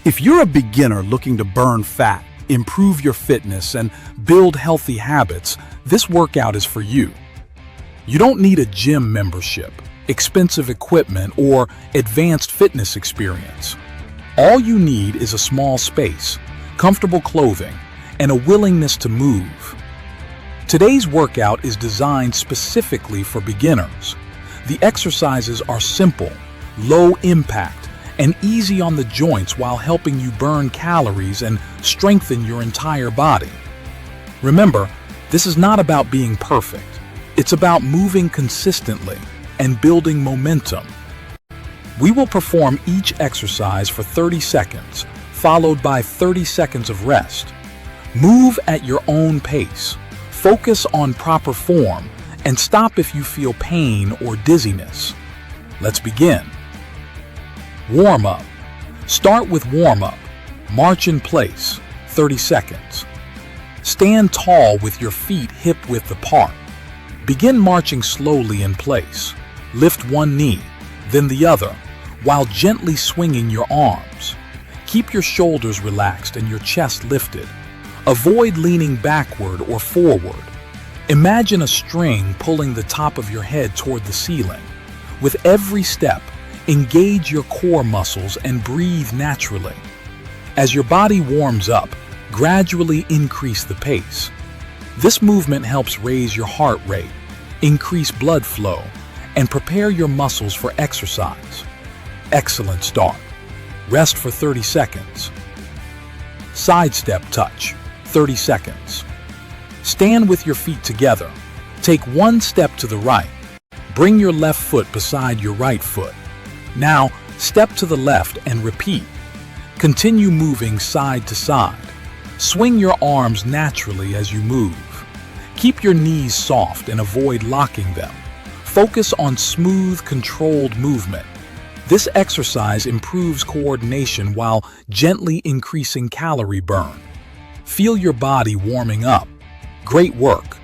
If you're a beginner looking to burn fat, improve your fitness, and build healthy habits, this workout is for you. You don't need a gym membership, expensive equipment, or advanced fitness experience. All you need is a small space, comfortable clothing, and a willingness to move. Today's workout is designed specifically for beginners. The exercises are simple, low impact, and easy on the joints while helping you burn calories and strengthen your entire body. Remember, this is not about being perfect. It's about moving consistently and building momentum. We will perform each exercise for 30 seconds, followed by 30 seconds of rest. Move at your own pace. Focus on proper form and stop if you feel pain or dizziness. Let's begin. Warm up. Start with warm up. March in place, 30 seconds. Stand tall with your feet hip-width apart. Begin marching slowly in place. Lift one knee, then the other, while gently swinging your arms. Keep your shoulders relaxed and your chest lifted. Avoid leaning backward or forward. Imagine a string pulling the top of your head toward the ceiling. With every step, engage your core muscles and breathe naturally. As your body warms up, gradually increase the pace. This movement helps raise your heart rate, increase blood flow, and prepare your muscles for exercise. Excellent start. Rest for 30 seconds. Side step touch, 30 seconds. Stand with your feet together. Take one step to the right. Bring your left foot beside your right foot. Now, step to the left and repeat. Continue moving side to side. Swing your arms naturally as you move. Keep your knees soft and avoid locking them. Focus on smooth, controlled movement. This exercise improves coordination while gently increasing calorie burn. Feel your body warming up. Great work.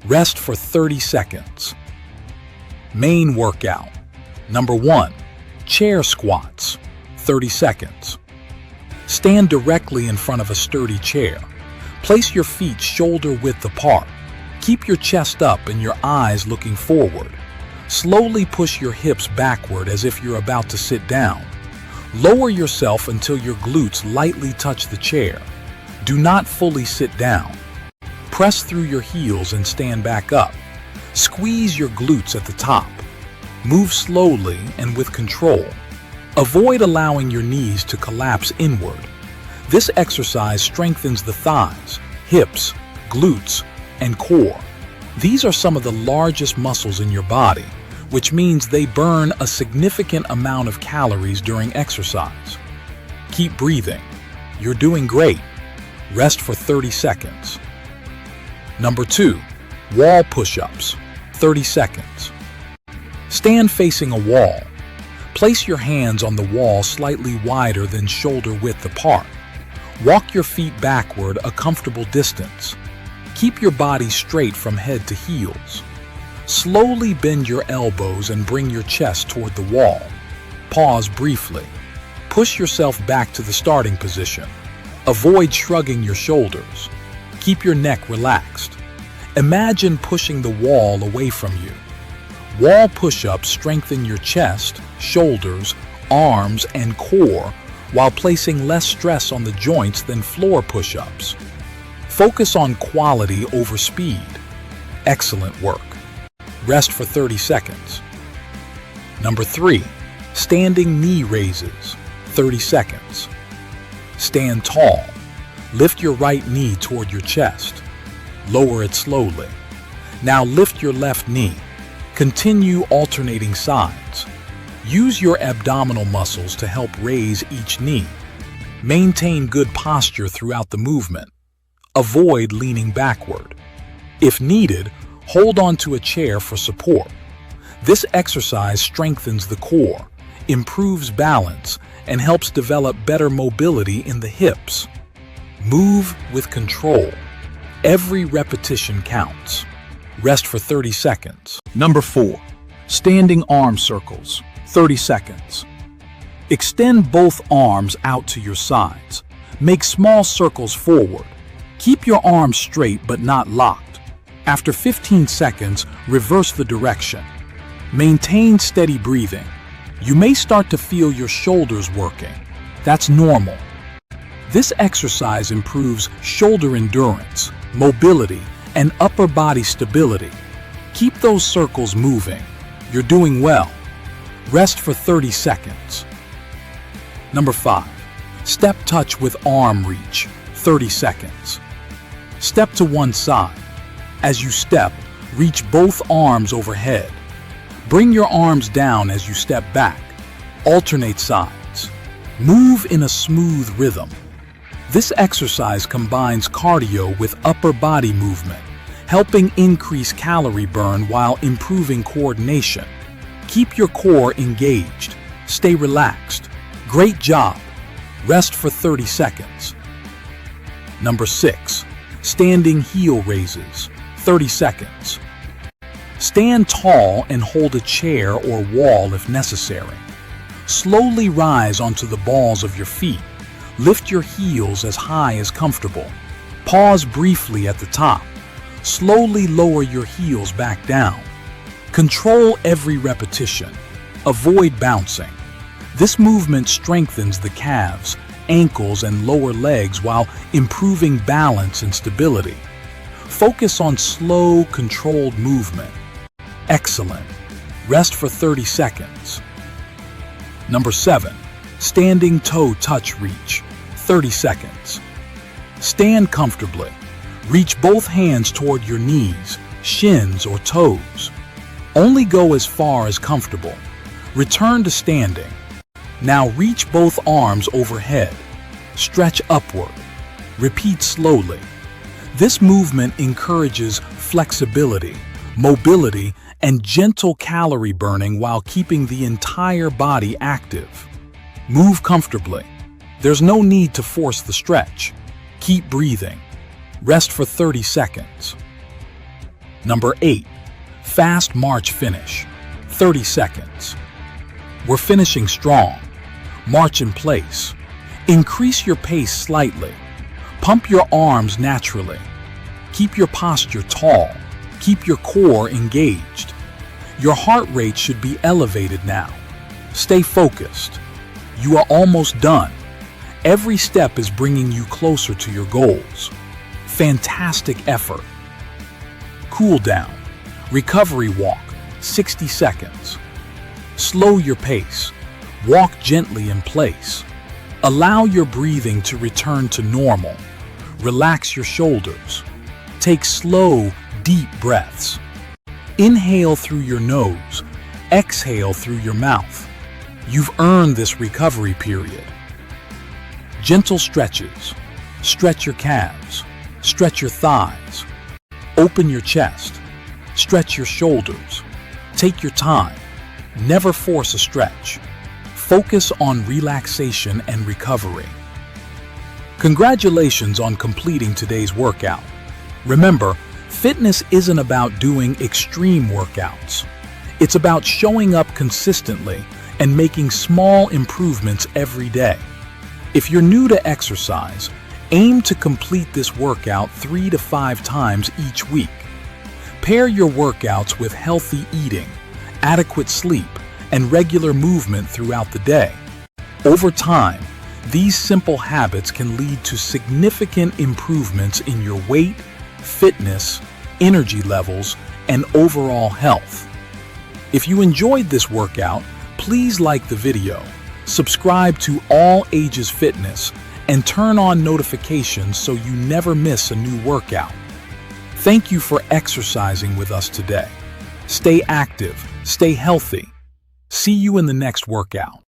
Rest for 30 seconds. Main workout. Number 1. Chair squats, 30 seconds. Stand directly in front of a sturdy chair. Place your feet shoulder-width apart. Keep your chest up and your eyes looking forward. Slowly push your hips backward as if you're about to sit down. Lower yourself until your glutes lightly touch the chair. Do not fully sit down. Press through your heels and stand back up. Squeeze your glutes at the top. Move slowly and with control. Avoid allowing your knees to collapse inward. This exercise strengthens the thighs, hips, glutes, and core. These are some of the largest muscles in your body, which means they burn a significant amount of calories during exercise. Keep breathing. You're doing great. Rest for 30 seconds. Number 2. Wall push-ups, 30 seconds. Stand facing a wall. Place your hands on the wall slightly wider than shoulder width apart. Walk your feet backward a comfortable distance. Keep your body straight from head to heels. Slowly bend your elbows and bring your chest toward the wall. Pause briefly. Push yourself back to the starting position. Avoid shrugging your shoulders. Keep your neck relaxed. Imagine pushing the wall away from you. Wall push-ups strengthen your chest, shoulders, arms, and core while placing less stress on the joints than floor push-ups. Focus on quality over speed. Excellent work. Rest for 30 seconds. Number 3. Standing knee raises, 30 seconds. Stand tall. Lift your right knee toward your chest. Lower it slowly. Now lift your left knee. Continue alternating sides. Use your abdominal muscles to help raise each knee. Maintain good posture throughout the movement. Avoid leaning backward. If needed, hold on to a chair for support. This exercise strengthens the core, improves balance, and helps develop better mobility in the hips. Move with control. Every repetition counts. Rest for 30 seconds. Number 4. Standing arm circles, 30 seconds. Extend both arms out to your sides. Make small circles forward. Keep your arms straight but not locked. After 15 seconds, reverse the direction. Maintain steady breathing. You may start to feel your shoulders working. That's normal. This exercise improves shoulder endurance, mobility, and upper body stability. Keep those circles moving. You're doing well. Rest for 30 seconds. Number 5. Step touch with arm reach, 30 seconds. Step to one side. As you step, reach both arms overhead. Bring your arms down as you step back. Alternate sides. Move in a smooth rhythm. This exercise combines cardio with upper body movement, helping increase calorie burn while improving coordination. Keep your core engaged. Stay relaxed. Great job. Rest for 30 seconds. Number 6. Standing heel raises, 30 seconds. Stand tall and hold a chair or wall if necessary. Slowly rise onto the balls of your feet. Lift your heels as high as comfortable. Pause briefly at the top. Slowly lower your heels back down. Control every repetition. Avoid bouncing. This movement strengthens the calves, ankles, and lower legs while improving balance and stability. Focus on slow, controlled movement. Excellent. Rest for 30 seconds. Number 7. Standing toe touch reach, 30 seconds. Stand comfortably. Reach both hands toward your knees, shins, or toes. Only go as far as comfortable. Return to standing. Now reach both arms overhead. Stretch upward. Repeat slowly. This movement encourages flexibility, mobility, and gentle calorie burning while keeping the entire body active. Move comfortably. There's no need to force the stretch. Keep breathing. Rest for 30 seconds. Number 8. Fast march finish, 30 seconds. We're finishing strong. March in place. Increase your pace slightly. Pump your arms naturally. Keep your posture tall. Keep your core engaged. Your heart rate should be elevated now. Stay focused. You are almost done. Every step is bringing you closer to your goals. Fantastic effort. Cool down. Recovery walk, 60 seconds. Slow your pace. Walk gently in place. Allow your breathing to return to normal. Relax your shoulders. Take slow, deep breaths. Inhale through your nose. Exhale through your mouth. You've earned this recovery period. Gentle stretches. Stretch your calves. Stretch your thighs. Open your chest. Stretch your shoulders. Take your time. Never force a stretch. Focus on relaxation and recovery. Congratulations on completing today's workout. Remember, fitness isn't about doing extreme workouts. It's about showing up consistently and making small improvements every day. If you're new to exercise, aim to complete this workout 3 to 5 times each week. Pair your workouts with healthy eating, adequate sleep, and regular movement throughout the day. Over time, these simple habits can lead to significant improvements in your weight, fitness, energy levels, and overall health. If you enjoyed this workout, please like the video, subscribe to All Ages Fitness, and turn on notifications so you never miss a new workout. Thank you for exercising with us today. Stay active, stay healthy. See you in the next workout.